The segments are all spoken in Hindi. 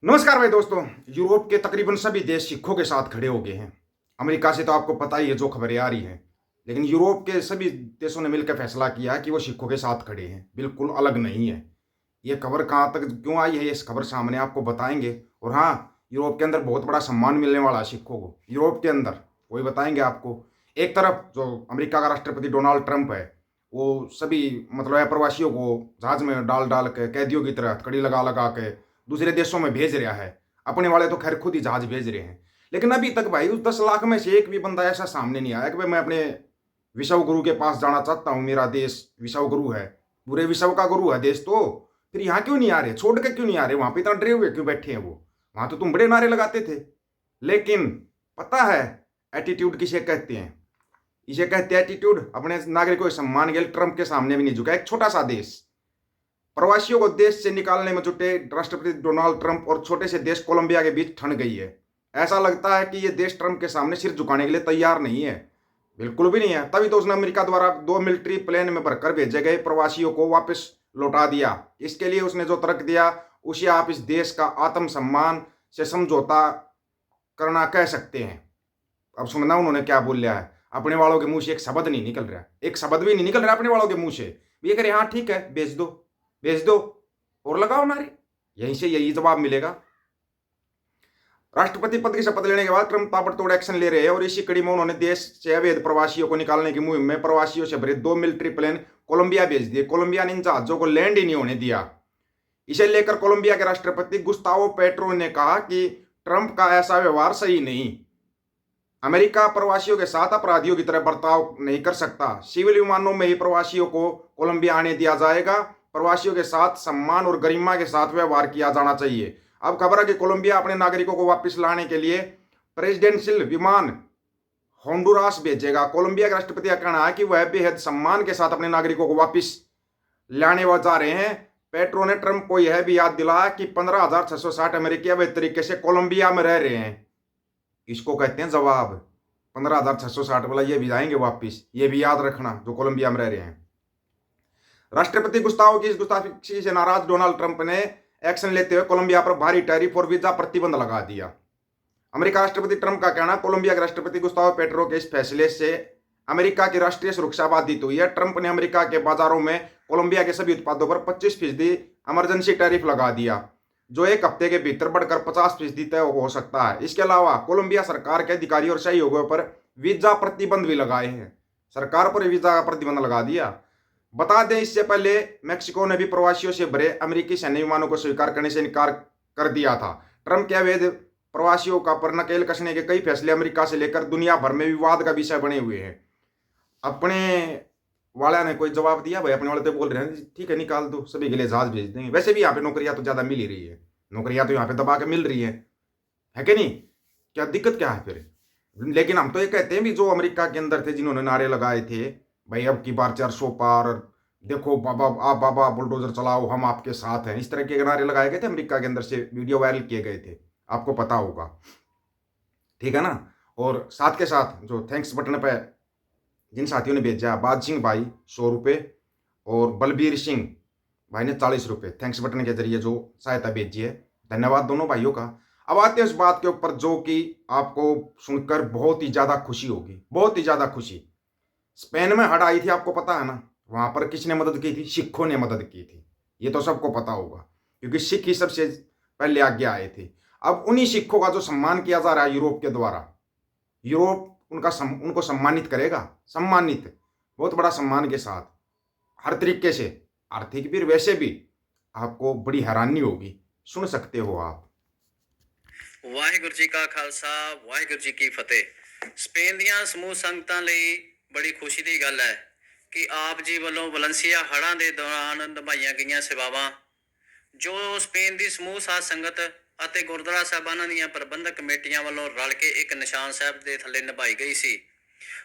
नमस्कार भाई दोस्तों। यूरोप के तकरीबन सभी देश सिखों के साथ खड़े हो गए हैं। अमेरिका से तो आपको पता ही है जो खबरें आ रही हैं। लेकिन यूरोप के सभी देशों ने मिलकर फैसला किया है कि वो सिखों के साथ खड़े हैं, बिल्कुल अलग नहीं है। ये खबर कहाँ तक क्यों आई है, इस खबर सामने आपको बताएंगे। और हाँ, यूरोप के अंदर बहुत बड़ा सम्मान मिलने वाला है सिखों को यूरोप के अंदर, वही बताएंगे आपको। एक तरफ जो अमेरिका का राष्ट्रपति डोनाल्ड ट्रंप है, वो सभी मतलब अप्रवासियों को जहाज में डाल डाल के कैदियों की तरह कड़ी लगा लगा के दूसरे देशों में भेज रहा है। अपने वाले तो खैर खुद ही जहाज भेज रहे हैं। लेकिन अभी तक भाई उस 10 लाख में से एक भी बंदा ऐसा सामने नहीं आया कि भाई मैं अपने विश्व गुरु के पास जाना चाहता हूँ, मेरा देश विश्व गुरु है, पूरे विश्व का गुरु है देश। तो फिर यहाँ क्यों नहीं आ रहे, छोड़ के क्यों नहीं आ रहे, वहां पे इतना डरे हुए क्यों बैठे हैं वो? वहां तो तुम बड़े नारे लगाते थे। लेकिन पता है एटीट्यूड किसे कहते हैं? इसे कहते हैं एटीट्यूड। अपने नागरिकों के सम्मान के लिए ट्रंप के सामने भी नहीं झुका एक छोटा सा देश। प्रवासियों को देश से निकालने में जुटे राष्ट्रपति डोनाल्ड ट्रंप और छोटे से देश कोलंबिया के बीच ठन गई है। ऐसा लगता है कि ये देश ट्रंप के सामने सिर झुकाने के लिए तैयार नहीं है, बिल्कुल भी नहीं है। तभी तो उसने अमेरिका द्वारा 2 मिलिट्री प्लेन में भरकर भेजे गए प्रवासियों को वापस लौटा दिया। इसके लिए उसने जो तर्क दिया, उसे आप इस देश का आत्मसम्मान से समझौता करना कह सकते हैं। अब सुनना उन्होंने क्या बोल लिया है। अपने वालों के मुंह से एक शब्द नहीं निकल रहा, एक शब्द भी नहीं निकल रहा अपने वालों के मुंह से। ये कह रहे हाँ ठीक है, भेज दो भेज दो और लगाओ नारे। यहीं से यही जवाब मिलेगा। राष्ट्रपति पद की शपथ लेने के बाद ट्रंप ताबड़तोड़ एक्शन ले रहे हैं और इसी कड़ी में उन्होंने देश से अवैध प्रवासियों को निकालने की मुहिम में प्रवासियों से भरे 2 मिलिट्री प्लेन कोलंबिया भेज दिए। कोलंबिया ने इन जहाजों को लैंड ही नहीं होने दिया। इसे लेकर कोलंबिया के राष्ट्रपति गुस्तावो पेट्रो ने कहा कि ट्रंप का ऐसा व्यवहार सही नहीं। अमेरिका प्रवासियों के साथ अपराधियों की तरह बर्ताव नहीं कर सकता। सिविल विमानों में ही प्रवासियों को कोलंबिया आने दिया जाएगा। प्रवासियों के साथ सम्मान और गरिमा के साथ व्यवहार किया जाना चाहिए। अब खबर है कि कोलंबिया अपने नागरिकों को वापस लाने के लिए प्रेसिडेंशियल विमान होंडुरास भेजेगा। कोलंबिया के राष्ट्रपति का कहना है कि वह बेहद सम्मान के साथ अपने नागरिकों को वापस लाने जा रहे हैं। पेट्रो ने ट्रंप को यह भी याद दिलाया कि 15,660 अमेरिकी अवैध तरीके से कोलंबिया में रह रहे हैं। इसको कहते हैं जवाब। 15,660 वाला ये भी जाएंगे वापिस, ये भी याद रखना जो कोलंबिया में रह रहे हैं। राष्ट्रपति गुस्तावो की इस गुस्ताखी से नाराज डोनाल्ड ट्रंप ने एक्शन लेते हुए कोलंबिया पर भारी टैरिफ और वीजा प्रतिबंध लगा दिया। अमेरिका राष्ट्रपति ट्रंप का कहना, कोलंबिया के राष्ट्रपति गुस्तावो पेट्रो के इस फैसले से अमेरिका की राष्ट्रीय सुरक्षा बाधित हुई है। ट्रंप ने अमेरिका के बाजारों में कोलंबिया के सभी उत्पादों पर 25% इमरजेंसी टैरिफ लगा दिया, जो एक हफ्ते के भीतर बढ़कर 50% तय हो सकता है। इसके अलावा कोलंबिया सरकार के अधिकारियों और सहयोगियों पर वीजा प्रतिबंध भी लगाए हैं। सरकार पर वीजा का प्रतिबंध लगा दिया। बता दें, इससे पहले मेक्सिको ने भी प्रवासियों से भरे अमेरिकी सैन्य विमानों को स्वीकार करने से इनकार कर दिया था। ट्रंप के अवैध प्रवासियों का पर नकेल कसने के कई फैसले अमेरिका से लेकर दुनिया भर में विवाद का विषय बने हुए हैं। अपने वाला ने कोई जवाब दिया भाई, अपने वाले तो बोल रहे हैं ठीक है निकाल दो, सभी के लिए जहाज भेज देंगे। वैसे भी यहाँ पे नौकरियां तो ज्यादा मिल ही रही है, नौकरियां तो यहाँ पे दबा के मिल रही है कि नहीं? क्या दिक्कत क्या है फिर? लेकिन हम तो ये कहते हैं भी जो अमेरिका के अंदर थे जिन्होंने नारे लगाए थे भाई अब की बार 400 पार, देखो बाबा आप बाबा बुलडोजर चलाओ हम आपके साथ हैं, इस तरह के नारे लगाए गए थे अमेरिका के अंदर से, वीडियो वायरल किए गए थे, आपको पता होगा, ठीक है ना? और साथ के साथ जो थैंक्स बटन पे जिन साथियों ने भेजा, बाज सिंह भाई 100 रुपये और बलबीर सिंह भाई ने 40 रुपये थैंक्स बटन के जरिए जो सहायता भेजी है, धन्यवाद दोनों भाइयों का। अब आते हैं उस बात के ऊपर जो कि आपको सुनकर बहुत ही ज़्यादा खुशी होगी, बहुत ही ज़्यादा खुशी। स्पेन में हड़ आई थी, आपको पता है ना? वहां पर किसने मदद की थी? सिखों ने मदद की थी। ये तो सबको पता होगा क्योंकि सिख ही सबसे पहले आगे आए थे। अब उन्हीं सिखों का जो सम्मान किया जा रहा है यूरोप के द्वारा, यूरोप उनको सम्मानित करेगा, सम्मानित बहुत बड़ा सम्मान के साथ, हर तरीके से, आर्थिक भी वैसे भी। आपको बड़ी हैरानी होगी, सुन सकते हो आप। ਵਾਹਿਗੁਰੂ ਜੀ ਕਾ ਖਾਲਸਾ ਵਾਹਿਗੁਰੂ ਜੀ ਕੀ ਫਤਿਹ। ਸਪੇਨ ਦੀਆਂ ਸਮੂਹ ਸੰਗਤਾਂ ਲਈ ਬੜੀ ਖੁਸ਼ੀ ਦੀ ਗੱਲ ਹੈ ਕਿ ਆਪ ਜੀ ਵੱਲੋਂ ਵਲੰਸੀਆ ਹੜ੍ਹਾਂ ਦੇ ਦੌਰਾਨ ਨਿਭਾਈਆਂ ਗਈਆਂ ਸੇਵਾਵਾਂ ਜੋ ਸਪੇਨ ਦੀ ਸਮੂਹ ਸਾਧ ਸੰਗਤ ਅਤੇ ਗੁਰਦੁਆਰਾ ਸਾਹਿਬਾਨਾਂ ਦੀਆਂ ਪ੍ਰਬੰਧਕ ਕਮੇਟੀਆਂ ਵੱਲੋਂ ਰਲ ਕੇ ਇੱਕ ਨਿਸ਼ਾਨ ਸਾਹਿਬ ਦੇ ਥੱਲੇ ਨਿਭਾਈ ਗਈ ਸੀ।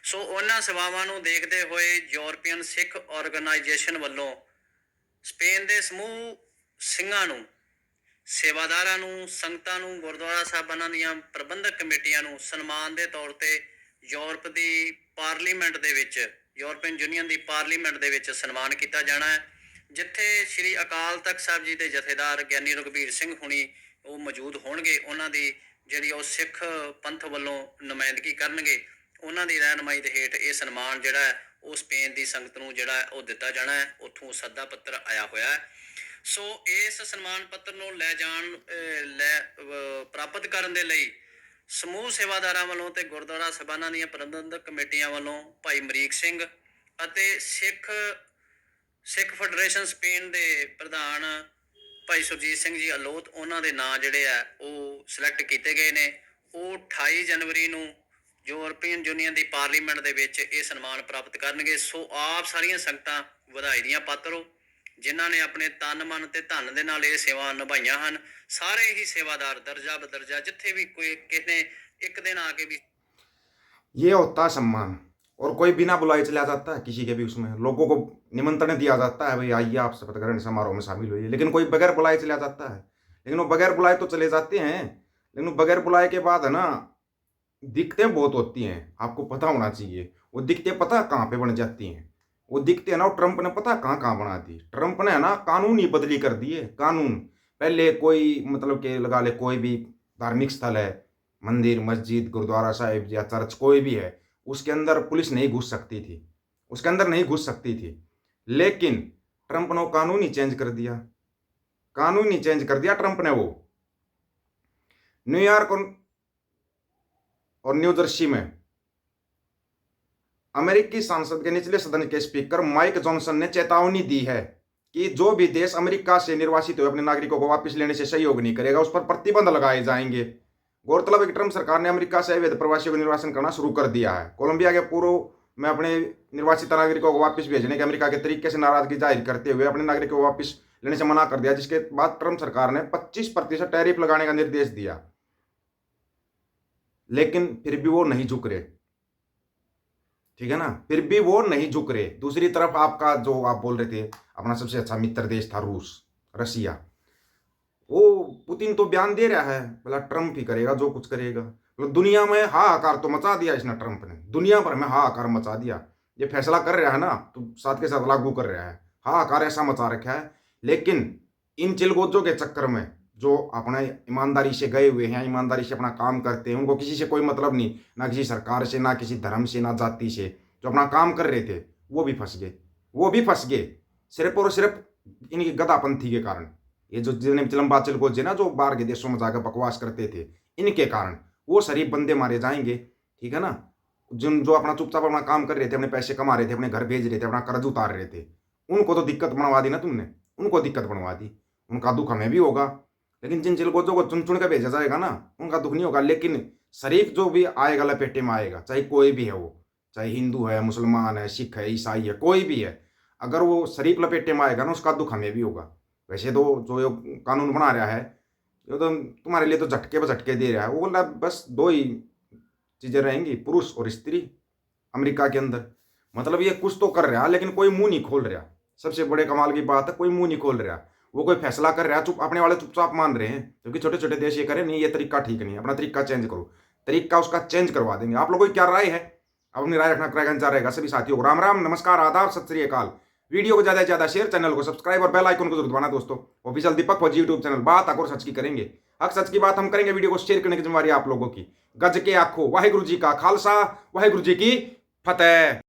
ਸੋ ਉਹਨਾਂ ਸੇਵਾਵਾਂ ਨੂੰ ਦੇਖਦੇ ਹੋਏ ਯੂਰਪੀਅਨ ਸਿੱਖ ਆਰਗੇਨਾਈਜੇਸ਼ਨ ਵੱਲੋਂ ਸਪੇਨ ਦੇ ਸਮੂਹ ਸਿੰਘਾਂ ਨੂੰ, ਸੇਵਾਦਾਰਾਂ ਨੂੰ, ਸੰਗਤਾਂ ਨੂੰ, ਗੁਰਦੁਆਰਾ ਸਾਹਿਬਾਨਾਂ ਦੀਆਂ ਪ੍ਰਬੰਧਕ ਕਮੇਟੀਆਂ ਨੂੰ ਸਨਮਾਨ ਦੇ ਤੌਰ ਤੇ ਯੂਰਪ ਦੀ ਪਾਰਲੀਮੈਂਟ ਦੇ ਵਿੱਚ, ਯੂਰਪੀਅਨ ਯੂਨੀਅਨ ਦੀ ਪਾਰਲੀਮੈਂਟ ਦੇ ਵਿੱਚ ਸਨਮਾਨ ਕੀਤਾ ਜਾਣਾ ਹੈ, ਜਿੱਥੇ ਸ਼੍ਰੀ ਅਕਾਲ ਤਖਤ ਸਾਹਿਬ ਜੀ ਦੇ ਜਥੇਦਾਰ ਗਿਆਨੀ ਰਘਬੀਰ ਸਿੰਘ ਹੁਣੀ ਉਹ ਮੌਜੂਦ ਹੋਣਗੇ, ਉਹਨਾਂ ਦੀ ਜਿਹੜੀ ਉਹ ਸਿੱਖ ਪੰਥ ਵੱਲੋਂ ਨੁਮਾਇੰਦਗੀ ਕਰਨਗੇ, ਉਹਨਾਂ ਦੀ ਰਹਿਨਮਾਈ ਦੇ ਹੇਠ ਇਹ ਸਨਮਾਨ ਜਿਹੜਾ ਹੈ ਉਹ ਸਪੇਨ ਦੀ ਸੰਗਤ ਨੂੰ ਜਿਹੜਾ ਹੈ ਉਹ ਦਿੱਤਾ ਜਾਣਾ ਹੈ। ਉੱਥੋਂ ਸੱਦਾ ਪੱਤਰ ਆਇਆ ਹੋਇਆ ਹੈ। ਸੋ ਇਸ ਸਨਮਾਨ ਪੱਤਰ ਨੂੰ ਪ੍ਰਾਪਤ ਕਰਨ ਦੇ ਲਈ ਸਮੂਹ ਸੇਵਾਦਾਰਾਂ ਵੱਲੋਂ ਤੇ ਗੁਰਦੁਆਰਾ ਸਾਹਿਬਾਨਾਂ ਦੀਆਂ ਪ੍ਰਬੰਧਕ ਕਮੇਟੀਆਂ ਵੱਲੋਂ ਭਾਈ ਅਮਰੀਕ ਸਿੰਘ ਅਤੇ ਸਿੱਖ ਫੈਡਰੇਸ਼ਨ ਸਪੇਨ ਦੇ ਪ੍ਰਧਾਨ ਭਾਈ ਸੁਰਜੀਤ ਸਿੰਘ ਜੀ ਅਲੋਤ, ਉਹਨਾਂ ਦੇ ਨਾਂ ਜਿਹੜੇ ਆ ਉਹ ਸਿਲੈਕਟ ਕੀਤੇ ਗਏ ਨੇ। ਉਹ 28 ਜਨਵਰੀ ਨੂੰ ਯੂਰਪੀਅਨ ਯੂਨੀਅਨ ਦੀ ਪਾਰਲੀਮੈਂਟ ਦੇ ਵਿੱਚ ਇਹ ਸਨਮਾਨ ਪ੍ਰਾਪਤ ਕਰਨਗੇ। ਸੋ ਆਪ ਸਾਰੀਆਂ ਸੰਗਤਾਂ ਵਧਾਈ ਦੀਆਂ ਪਾਤਰ ਹੋ, ਜਿਨ੍ਹਾਂ ਨੇ ਆਪਣੇ ਤਨ ਮਨ ਤੇ ਧਨ ਦੇ ਨਾਲ ਇਹ ਸੇਵਾ ਨਿਭਾਈਆਂ ਹਨ। ਸਾਰੇ ਹੀ ਸੇਵਾਦਾਰ ਦਰਜਾ ਬਦਰਜਾ, ਜਿੱਥੇ ਵੀ ਕੋਈ ਕਿਸੇ ने एक दिन आके भी ये होता है सम्मान। और कोई बिना बुलाए चला जाता है, किसी के भी उसमें लोगों को निमंत्रण दिया जाता है, भाई आइए आप शपथ ग्रहण समारोह में शामिल होइए, लेकिन कोई बगैर बुलाए चला जाता है। लेकिन वो बगैर बुलाए तो चले जाते हैं, लेकिन वो बगैर बुलाए के बाद है ना दिक्कतें बहुत होती हैं। आपको पता होना चाहिए वो दिक्कतें पता कहाँ पे बन जाती हैं। वो दिक्कतें है ना, वो ट्रंप ने पता कहाँ कहाँ बना दी। ट्रंप ने है ना कानून ही बदली कर दिए। कानून पहले कोई मतलब के लगा ले, कोई भी धार्मिक स्थल है, मंदिर मस्जिद गुरुद्वारा साहिब या चर्च कोई भी है, उसके अंदर पुलिस नहीं घुस सकती थी, उसके अंदर नहीं घुस सकती थी। लेकिन ट्रंप ने कानून ही चेंज कर दिया, कानून ही चेंज कर दिया ट्रंप ने। वो न्यूयॉर्क और न्यू जर्सी में अमेरिकी संसद के निचले सदन के स्पीकर माइक जॉनसन ने चेतावनी दी है कि जो भी देश अमेरिका से निर्वासित हुए अपने नागरिकों को वापस लेने से सहयोग नहीं करेगा, उस पर प्रतिबंध लगाए जाएंगे। गौरतलब है कि ट्रंप सरकार ने अमेरिका से अवैध प्रवासियों को निर्वासन करना शुरू कर दिया है। कोलंबिया के पूर्व में अपने निर्वासित नागरिकों को वापस भेजने के अमेरिका के तरीके से नाराजगी जाहिर करते हुए अपने नागरिकों को वापस लेने से मना कर दिया, जिसके बाद ट्रंप सरकार ने 25% टैरिफ लगाने का निर्देश दिया। लेकिन फिर भी वो नहीं झुक रहे, ठीक है ना, फिर भी वो नहीं झुक रहे। दूसरी तरफ आपका जो आप बोल रहे थे अपना सबसे अच्छा मित्र देश था रसिया, वो पुतिन तो बयान दे रहा है बोला ट्रंप ही करेगा जो कुछ करेगा। मतलब दुनिया में हाहाकार तो मचा दिया इसने, ट्रंप ने दुनिया भर में हाहाकार मचा दिया। ये फैसला कर रहा है ना तो साथ के साथ लागू कर रहा है, हाहाकार ऐसा मचा रखा है। लेकिन इन चिलगोजों के चक्कर में जो अपना ईमानदारी से गए हुए हैं, ईमानदारी से अपना काम करते हैं, उनको किसी से कोई मतलब नहीं, ना किसी सरकार से, ना किसी धर्म से, ना जाति से, जो अपना काम कर रहे थे वो भी फंस गए, वो भी फंस गए सिर्फ और सिर्फ इनकी गदापंथी के कारण। ये जो जिन्हें लंबा चिलगोजे ना जो बाहर के देशों में जाकर बकवास करते थे, इनके कारण वो शरीफ बंदे मारे जाएंगे, ठीक है ना। जो अपना चुपचाप अपना काम कर रहे थे, अपने पैसे कमा रहे थे, अपने घर भेज रहे थे, अपना कर्ज उतार रहे थे, उनको तो दिक्कत बनवा दी ना तुमने, उनको दिक्कत बनवा दी। उनका दुख हमें भी होगा, लेकिन जिन चिलगोजों को चुन चुन कर भेजा जाएगा ना उनका दुख नहीं होगा। लेकिन शरीफ जो भी आएगा लपेटे में आएगा, चाहे कोई भी है, वो चाहे हिंदू है, मुसलमान है, सिख है, ईसाई है, कोई भी है, अगर वो शरीफ लपेटे में आएगा ना उसका दुख हमें भी होगा। वैसे तो जो ये कानून बना रहा है ये तो तुम्हारे लिए तो झटके पर झटके दे रहा है। वो बोला बस दो ही चीज़ें रहेंगी, पुरुष और स्त्री अमेरिका के अंदर। मतलब ये कुछ तो कर रहा है लेकिन कोई मुंह नहीं खोल रहा। सबसे बड़े कमाल की बात है, कोई मुंह नहीं खोल रहा। वो कोई फैसला कर रहा है, चुप अपने वाले चुपचाप मान रहे हैं, क्योंकि छोटे छोटे देश ये करें नहीं, ये तरीका ठीक नहीं है, अपना तरीका चेंज करो, तरीका उसका चेंज करवा देंगे। आप लोगों की क्या राय है? अपनी राय रखना क्राइगंजा रहेगा। सभी साथियों को राम राम, नमस्कार, आदाब, सत श्री अकाल। वीडियो को ज़्यादा से ज़्यादा शेयर, चैनल को सब्सक्राइब और बेल आइकन को जरूर दबाना दोस्तों। ऑफिशियल दीपक फौजी यूट्यूब चैनल, बात आकर सच की करेंगे, हक सच की बात हम करेंगे। वीडियो को शेयर करने की जिम्मेवारी आप लोगों की। गज के आखो, वाहिगुरु जी का खालसा, वाहिगुरु जी की फतेह।